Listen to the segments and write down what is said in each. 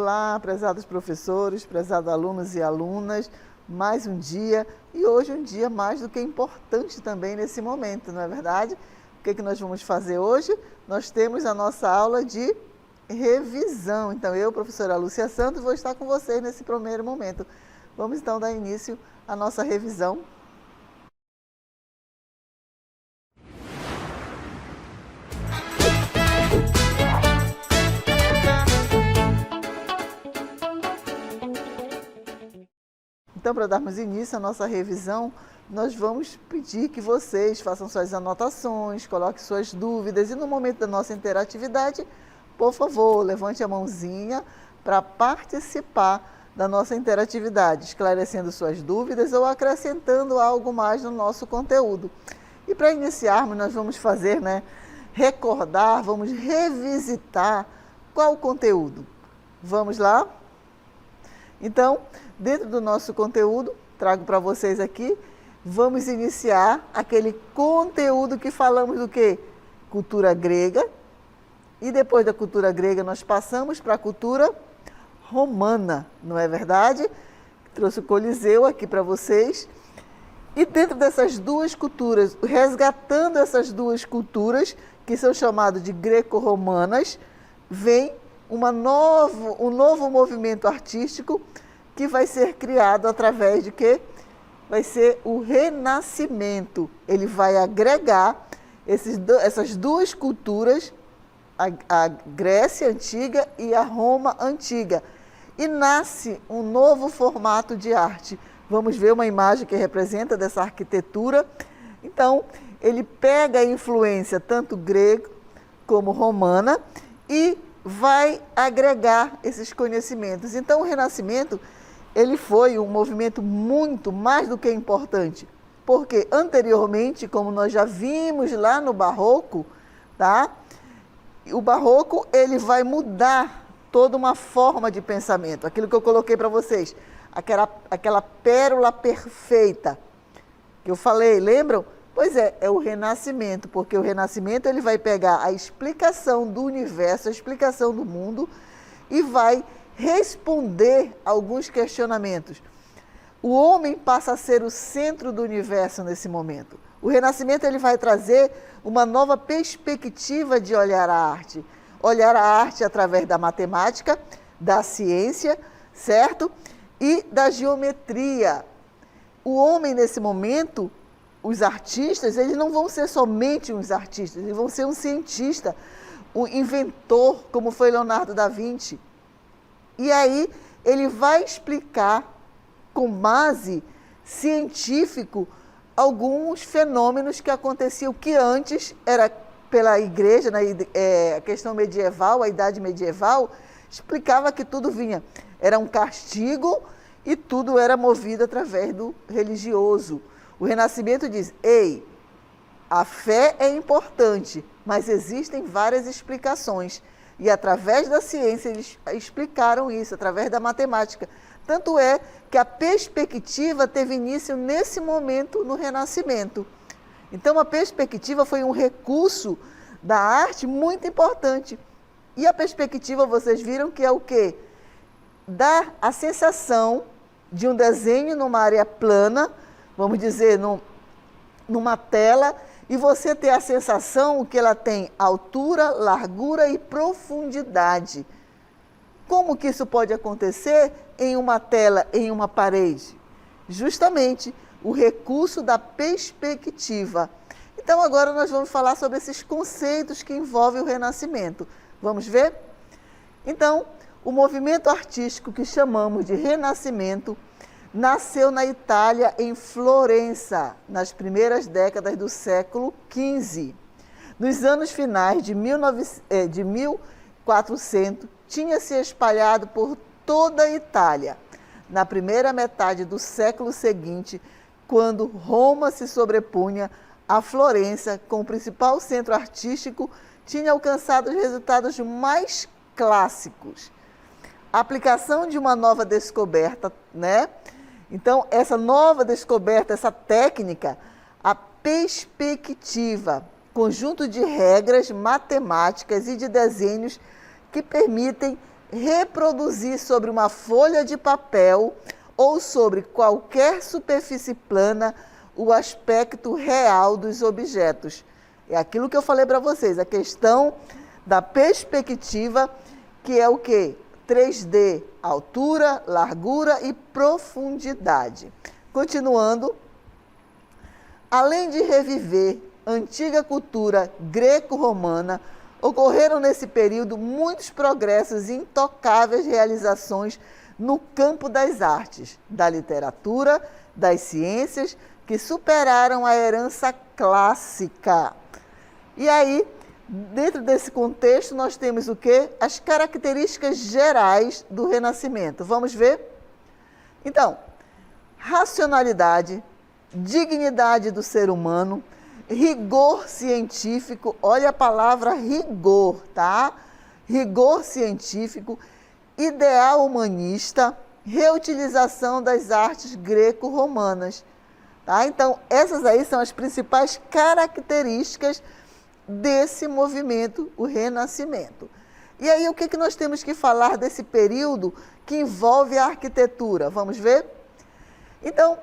Olá, prezados professores, prezados alunos e alunas, mais um dia e hoje um dia mais do que importante também nesse momento, não é verdade? O que nós vamos fazer hoje? Nós temos a nossa aula de revisão. Então eu, professora Lúcia Santos, vou estar com vocês nesse primeiro momento. Vamos então dar início à nossa revisão. Então, para darmos início à nossa revisão, nós vamos pedir que vocês façam suas anotações, coloquem suas dúvidas e no momento da nossa interatividade, por favor, levante a mãozinha para participar da nossa interatividade, esclarecendo suas dúvidas ou acrescentando algo mais no nosso conteúdo. E para iniciarmos, nós vamos fazer, recordar, vamos revisitar qual o conteúdo. Vamos lá? Então, dentro do nosso conteúdo, trago para vocês aqui, vamos iniciar aquele conteúdo que falamos do quê? Cultura grega. E depois da cultura grega, nós passamos para a cultura romana, não é verdade? Trouxe o Coliseu aqui para vocês. E dentro dessas duas culturas, resgatando essas duas culturas, que são chamadas de greco-romanas, vem um novo movimento artístico que vai ser criado através de quê? Vai ser o Renascimento. Ele vai agregar essas duas culturas, a Grécia Antiga e a Roma Antiga. E nasce um novo formato de arte. Vamos ver uma imagem que representa dessa arquitetura. Então, ele pega a influência tanto grega como romana e vai agregar esses conhecimentos. Então, o Renascimento, ele foi um movimento muito mais do que importante, porque anteriormente, como nós já vimos lá no Barroco, tá? O Barroco, ele vai mudar toda uma forma de pensamento, aquilo que eu coloquei para vocês, aquela pérola perfeita que eu falei, lembram? Pois é o Renascimento, porque o Renascimento ele vai pegar a explicação do universo, a explicação do mundo e vai responder alguns questionamentos. O homem passa a ser o centro do universo nesse momento. O Renascimento ele vai trazer uma nova perspectiva de olhar a arte através da matemática, da ciência, certo? E da geometria. O homem nesse momento, os artistas, eles não vão ser somente uns artistas, eles vão ser um cientista, um inventor, como foi Leonardo da Vinci. E aí ele vai explicar, com base científico, alguns fenômenos que aconteciam, que antes era pela igreja, a questão medieval, a idade medieval, explicava que tudo vinha, era um castigo e tudo era movido através do religioso. O Renascimento diz, ei, a fé é importante, mas existem várias explicações. E através da ciência eles explicaram isso, através da matemática. Tanto é que a perspectiva teve início nesse momento no Renascimento. Então a perspectiva foi um recurso da arte muito importante. E a perspectiva, vocês viram que é o quê? Dá a sensação de um desenho numa área plana, vamos dizer, numa tela, e você ter a sensação que ela tem altura, largura e profundidade. Como que isso pode acontecer em uma tela, em uma parede? Justamente o recurso da perspectiva. Então agora nós vamos falar sobre esses conceitos que envolvem o Renascimento. Vamos ver? Então, o movimento artístico que chamamos de Renascimento nasceu na Itália, em Florença, nas primeiras décadas do século XV. Nos anos finais de 1400, tinha se espalhado por toda a Itália. Na primeira metade do século seguinte, quando Roma se sobrepunha a Florença, com o principal centro artístico, tinha alcançado os resultados mais clássicos. A aplicação de uma nova descoberta, Então, essa nova descoberta, essa técnica, a perspectiva, conjunto de regras matemáticas e de desenhos que permitem reproduzir sobre uma folha de papel ou sobre qualquer superfície plana o aspecto real dos objetos. É aquilo que eu falei para vocês, a questão da perspectiva, que é o quê? 3D, altura, largura e profundidade. Continuando, além de reviver a antiga cultura greco-romana, ocorreram nesse período muitos progressos e intocáveis realizações no campo das artes, da literatura, das ciências, que superaram a herança clássica. E aí, dentro desse contexto, nós temos o quê? As características gerais do Renascimento. Vamos ver? Então, racionalidade, dignidade do ser humano, rigor científico, olha a palavra rigor, tá? Rigor científico, ideal humanista, reutilização das artes greco-romanas. Tá? Então, essas aí são as principais características desse movimento, o Renascimento. E aí, o que nós temos que falar desse período que envolve a arquitetura? Vamos ver? Então,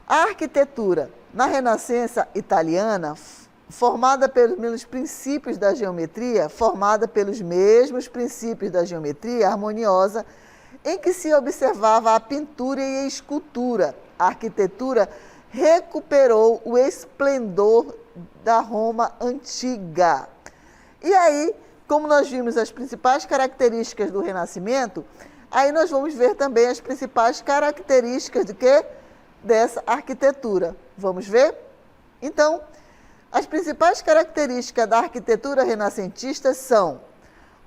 a arquitetura na Renascença italiana, formada pelos princípios da geometria, formada pelos mesmos princípios da geometria harmoniosa, em que se observava a pintura e a escultura. A arquitetura recuperou o esplendor da Roma antiga. E aí, como nós vimos as principais características do Renascimento, aí nós vamos ver também as principais características de quê? Dessa arquitetura. Vamos ver? Então, as principais características da arquitetura renascentista são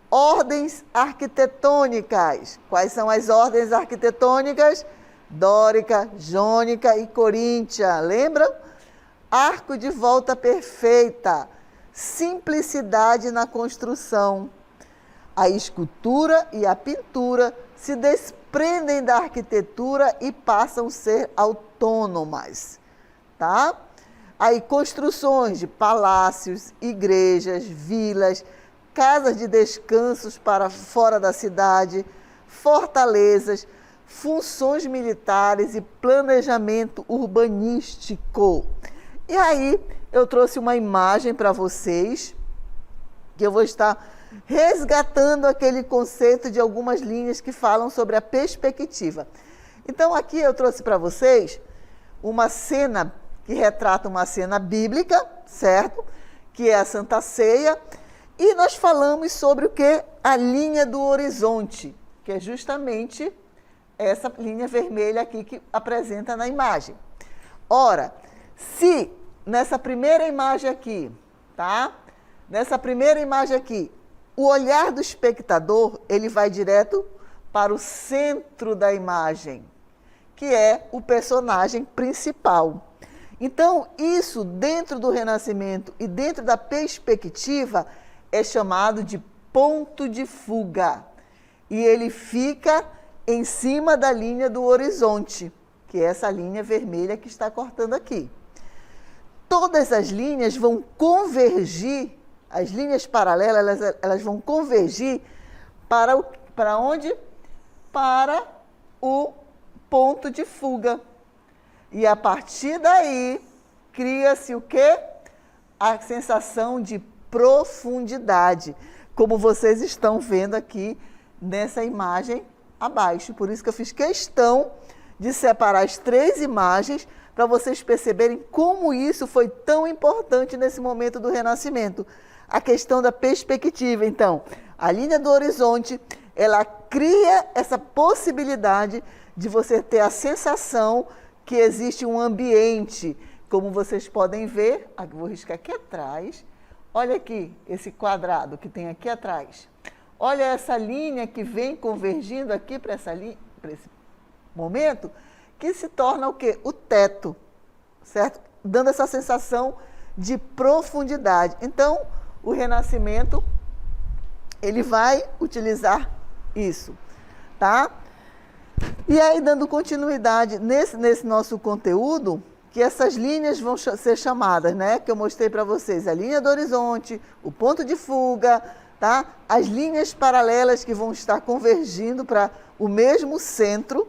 ordens arquitetônicas. Quais são as ordens arquitetônicas? Dórica, jônica e coríntia. Lembram? Arco de volta perfeita. Simplicidade na construção. A escultura e a pintura se desprendem da arquitetura e passam a ser autônomas. Tá? Aí, construções de palácios, igrejas, vilas, casas de descansos para fora da cidade, fortalezas, funções militares e planejamento urbanístico. E aí, eu trouxe uma imagem para vocês, que eu vou estar resgatando aquele conceito de algumas linhas que falam sobre a perspectiva. Então, aqui eu trouxe para vocês uma cena que retrata uma cena bíblica, certo? Que é a Santa Ceia. E nós falamos sobre o que? A linha do horizonte, que é justamente essa linha vermelha aqui que apresenta na imagem. Ora, se nessa primeira imagem aqui, tá? Nessa primeira imagem aqui, o olhar do espectador, ele vai direto para o centro da imagem, que é o personagem principal. Então, isso dentro do Renascimento e dentro da perspectiva é chamado de ponto de fuga. E ele fica em cima da linha do horizonte, que é essa linha vermelha que está cortando aqui. Todas as linhas vão convergir, as linhas paralelas, elas vão convergir para onde? Para o ponto de fuga. E a partir daí, cria-se o quê? A sensação de profundidade, como vocês estão vendo aqui nessa imagem abaixo. Por isso que eu fiz questão de separar as três imagens para vocês perceberem como isso foi tão importante nesse momento do Renascimento. A questão da perspectiva. Então, a linha do horizonte, ela cria essa possibilidade de você ter a sensação que existe um ambiente, como vocês podem ver, vou riscar aqui atrás, olha aqui esse quadrado que tem aqui atrás, olha essa linha que vem convergindo aqui para esse momento, que se torna o quê? O teto, certo? Dando essa sensação de profundidade. Então, o Renascimento, ele vai utilizar isso, tá? E aí, dando continuidade nesse nosso conteúdo, que essas linhas vão ser chamadas, né? Que eu mostrei para vocês, a linha do horizonte, o ponto de fuga, tá? As linhas paralelas que vão estar convergindo para o mesmo centro,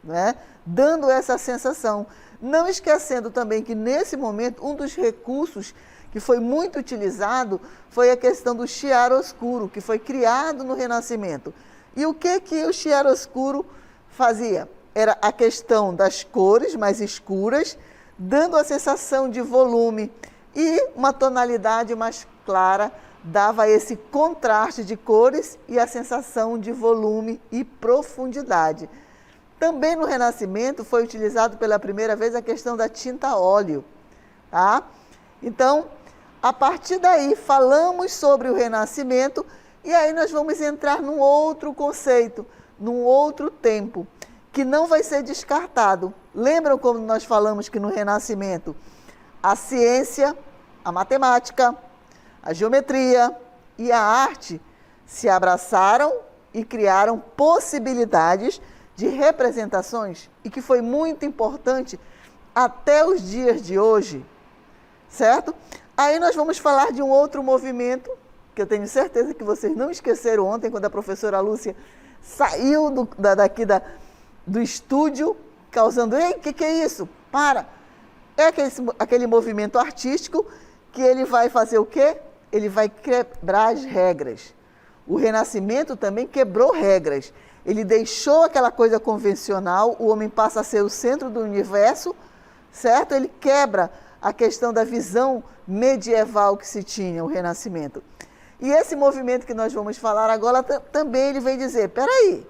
né? Dando essa sensação. Não esquecendo também que nesse momento um dos recursos que foi muito utilizado foi a questão do chiaroscuro, que foi criado no Renascimento. E o que o chiaroscuro fazia? Era a questão das cores mais escuras, dando a sensação de volume, e uma tonalidade mais clara dava esse contraste de cores e a sensação de volume e profundidade. Também no Renascimento foi utilizado pela primeira vez a questão da tinta a óleo, tá? Então, a partir daí, falamos sobre o Renascimento e aí nós vamos entrar num outro conceito, num outro tempo, que não vai ser descartado. Lembram como nós falamos que no Renascimento a ciência, a matemática, a geometria e a arte se abraçaram e criaram possibilidades de representações e que foi muito importante até os dias de hoje, certo? Aí nós vamos falar de um outro movimento, que eu tenho certeza que vocês não esqueceram ontem, quando a professora Lúcia saiu do estúdio, causando, ei, o que é isso? Para! É aquele movimento artístico que ele vai fazer o quê? Ele vai quebrar as regras. O Renascimento também quebrou regras. Ele deixou aquela coisa convencional, o homem passa a ser o centro do universo, certo? Ele quebra a questão da visão medieval que se tinha, o Renascimento. E esse movimento que nós vamos falar agora também ele vem dizer, peraí,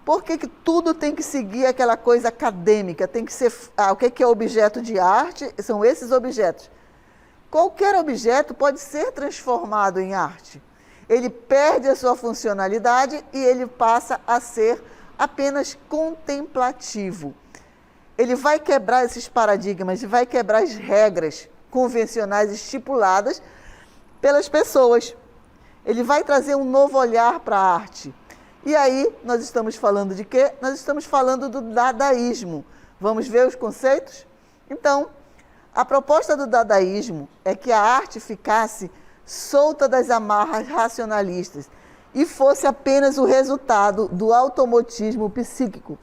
por que tudo tem que seguir aquela coisa acadêmica? Tem que ser, o que é objeto de arte? São esses objetos. Qualquer objeto pode ser transformado em arte. Ele perde a sua funcionalidade e ele passa a ser apenas contemplativo. Ele vai quebrar esses paradigmas, vai quebrar as regras convencionais estipuladas pelas pessoas. Ele vai trazer um novo olhar para a arte. E aí, nós estamos falando de quê? Nós estamos falando do dadaísmo. Vamos ver os conceitos? Então, a proposta do dadaísmo é que a arte ficasse solta das amarras racionalistas e fosse apenas o resultado do automatismo psíquico,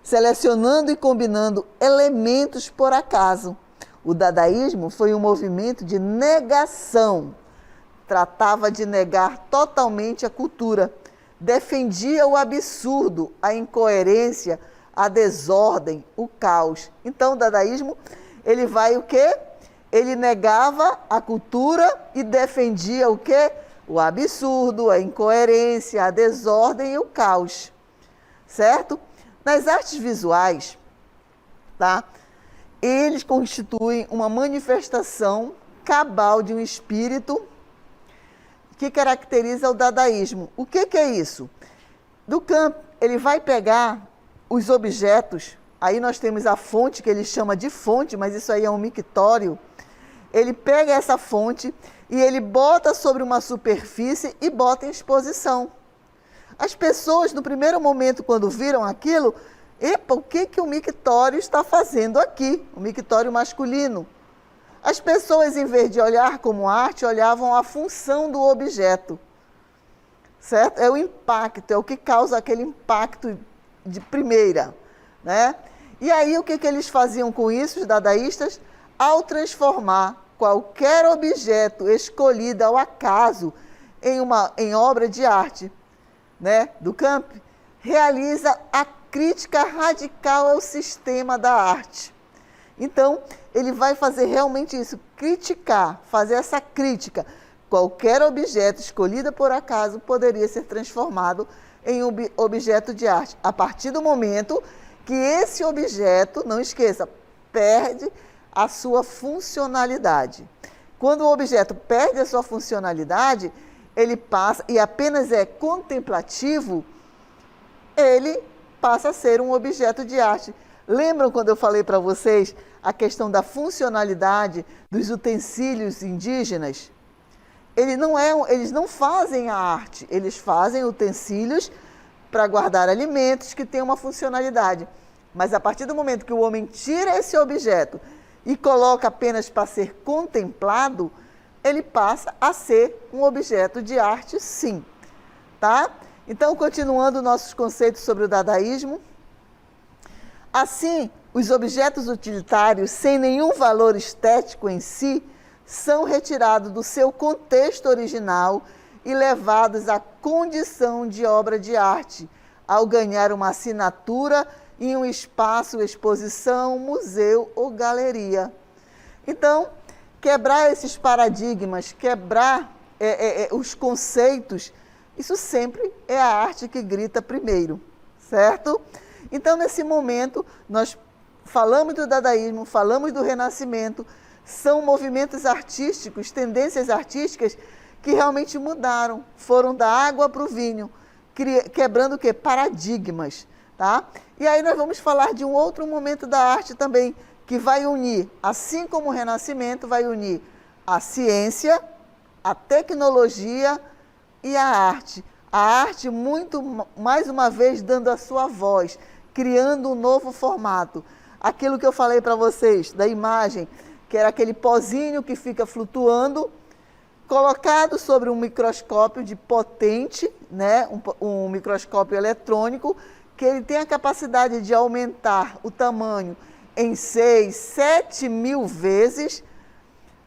selecionando e combinando elementos por acaso. O dadaísmo foi um movimento de negação. Tratava de negar totalmente a cultura. Defendia o absurdo, a incoerência, a desordem, o caos. Então, o dadaísmo, ele vai o quê? Ele negava a cultura e defendia o quê? O absurdo, a incoerência, a desordem e o caos. Certo? Nas artes visuais, tá? Eles constituem uma manifestação cabal de um espírito que caracteriza o dadaísmo. O que é isso? Duchamp, ele vai pegar os objetos, aí nós temos a fonte, que ele chama de fonte, mas isso aí é um mictório. Ele pega essa fonte e ele bota sobre uma superfície e bota em exposição. As pessoas, no primeiro momento, quando viram aquilo, epa, o que o mictório está fazendo aqui? O mictório masculino. As pessoas, em vez de olhar como arte, olhavam a função do objeto. Certo? É o impacto, é o que causa aquele impacto de primeira. Né? E aí, o que eles faziam com isso, os dadaístas? Ao transformar qualquer objeto escolhido ao acaso em obra de arte, né? Duchamp realiza a crítica radical ao sistema da arte. Então, ele vai fazer realmente isso, criticar, fazer essa crítica. Qualquer objeto escolhido por acaso poderia ser transformado em objeto de arte. A partir do momento que esse objeto, não esqueça, perde a sua funcionalidade. Quando o objeto perde a sua funcionalidade, ele passa, e apenas é contemplativo, ele passa a ser um objeto de arte. Lembram quando eu falei para vocês a questão da funcionalidade dos utensílios indígenas? Eles não fazem a arte, eles fazem utensílios para guardar alimentos que têm uma funcionalidade. Mas a partir do momento que o homem tira esse objeto e coloca apenas para ser contemplado, ele passa a ser um objeto de arte, sim. Tá? Então, continuando nossos conceitos sobre o dadaísmo, assim, os objetos utilitários sem nenhum valor estético em si são retirados do seu contexto original e levados à condição de obra de arte, ao ganhar uma assinatura em um espaço, exposição, museu ou galeria. Então, quebrar esses paradigmas, quebrar os conceitos, isso sempre é a arte que grita primeiro, certo? Então, nesse momento, nós falamos do dadaísmo, falamos do renascimento, são movimentos artísticos, tendências artísticas que realmente mudaram, foram da água para o vinho, quebrando o quê? Paradigmas, tá? E aí nós vamos falar de um outro momento da arte também, que vai unir, assim como o renascimento, vai unir a ciência, a tecnologia e a arte. A arte, muito, mais uma vez, dando a sua voz, criando um novo formato. Aquilo que eu falei para vocês, da imagem, que era aquele pozinho que fica flutuando, colocado sobre um microscópio de potente, né, um microscópio eletrônico, que ele tem a capacidade de aumentar o tamanho em 6, 7 mil vezes.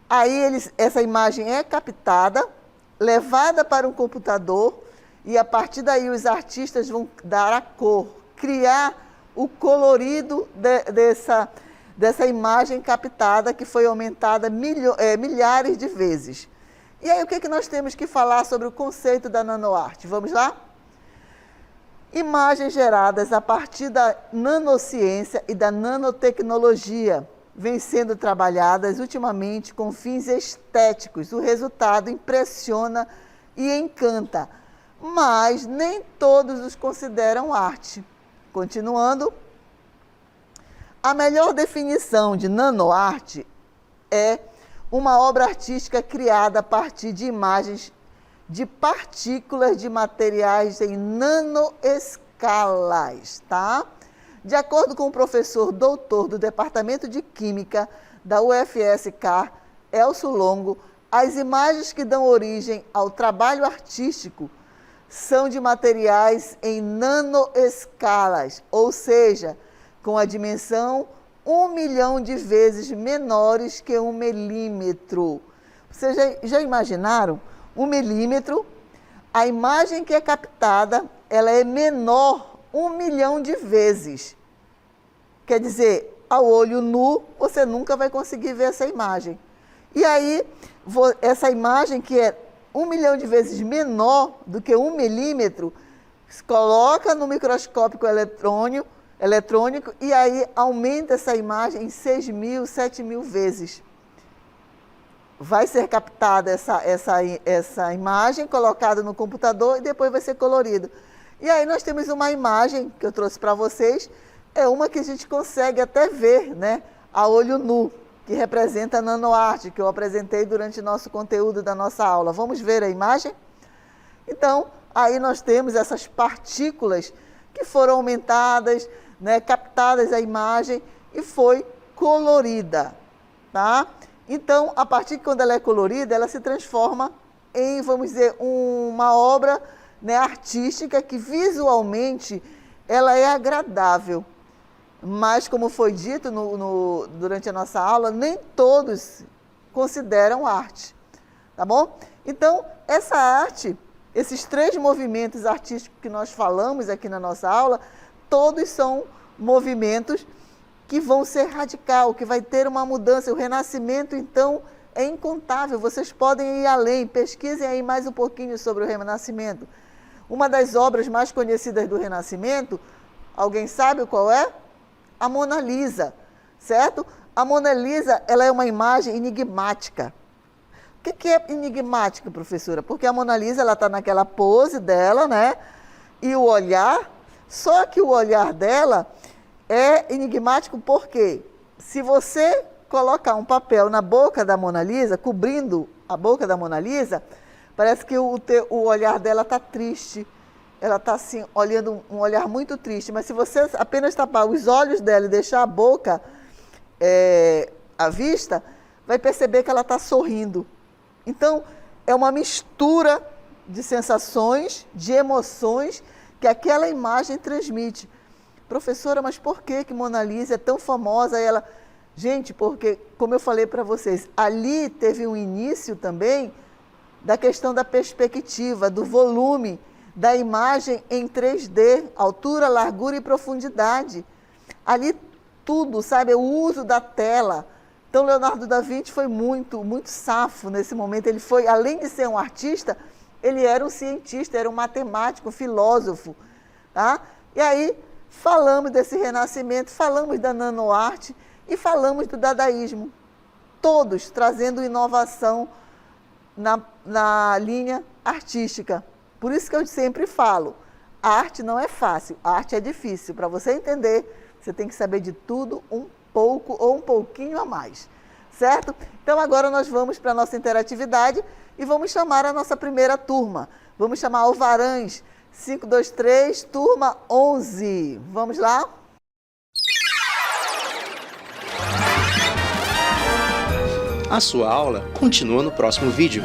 Aí essa imagem é captada, levada para um computador, e a partir daí os artistas vão dar a cor, criar o colorido dessa imagem captada, que foi aumentada milhares de vezes. E aí o que nós temos que falar sobre o conceito da nanoarte? Vamos lá? Imagens geradas a partir da nanociência e da nanotecnologia vêm sendo trabalhadas ultimamente com fins estéticos. O resultado impressiona e encanta, mas nem todos os consideram arte. Continuando, a melhor definição de nanoarte é uma obra artística criada a partir de imagens de partículas de materiais em nanoescalas, tá? De acordo com o professor doutor do Departamento de Química da UFSC, Elcio Longo, as imagens que dão origem ao trabalho artístico são de materiais em nanoescalas, ou seja, com a dimensão 1 milhão de vezes menores que 1 milímetro. Vocês já imaginaram? 1 milímetro, a imagem que é captada, ela é menor 1 milhão de vezes. Quer dizer, ao olho nu, você nunca vai conseguir ver essa imagem. E aí, essa imagem que é 1 milhão de vezes menor do que 1 milímetro, se coloca no microscópio eletrônico e aí aumenta essa imagem em 6 mil, 7 mil vezes. Vai ser captada essa imagem, colocada no computador e depois vai ser colorido. E aí nós temos uma imagem que eu trouxe para vocês, é uma que a gente consegue até ver, né, a olho nu, que representa a nanoarte, que eu apresentei durante nosso conteúdo da nossa aula. Vamos ver a imagem? Então, aí nós temos essas partículas que foram aumentadas, né, captadas a imagem e foi colorida, tá? Então, a partir de quando ela é colorida, ela se transforma em, vamos dizer, uma obra, né, artística que visualmente ela é agradável. Mas, como foi dito durante a nossa aula, nem todos consideram arte, tá bom? Então, essa arte, esses 3 movimentos artísticos que nós falamos aqui na nossa aula, todos são movimentos que vão ser radical, que vai ter uma mudança. O Renascimento, então, é incontável. Vocês podem ir além, pesquisem aí mais um pouquinho sobre o Renascimento. Uma das obras mais conhecidas do Renascimento, alguém sabe qual é? A Mona Lisa, certo? A Mona Lisa, ela é uma imagem enigmática. O que é enigmática, professora? Porque a Mona Lisa, ela está naquela pose dela, né? E o olhar, só que o olhar dela é enigmático porque se você colocar um papel na boca da Mona Lisa, cobrindo a boca da Mona Lisa, parece que o olhar dela está triste. Ela está assim, olhando um olhar muito triste. Mas se você apenas tapar os olhos dela e deixar a boca à vista, vai perceber que ela está sorrindo. Então, é uma mistura de sensações, de emoções que aquela imagem transmite. Professora, mas por que Mona Lisa é tão famosa? Ela, gente, porque, como eu falei para vocês, ali teve um início também da questão da perspectiva, do volume, da imagem em 3D, altura, largura e profundidade. Ali tudo, sabe, o uso da tela. Então, Leonardo da Vinci foi muito safo nesse momento. Ele foi, além de ser um artista, ele era um cientista, era um matemático, um filósofo. Tá? E aí, falamos desse renascimento, falamos da nanoarte e falamos do dadaísmo. Todos trazendo inovação na linha artística. Por isso que eu sempre falo, a arte não é fácil, a arte é difícil. Para você entender, você tem que saber de tudo um pouco ou um pouquinho a mais, certo? Então agora nós vamos para a nossa interatividade e vamos chamar a nossa primeira turma. Vamos chamar Alvarães 523, turma 11. Vamos lá? A sua aula continua no próximo vídeo.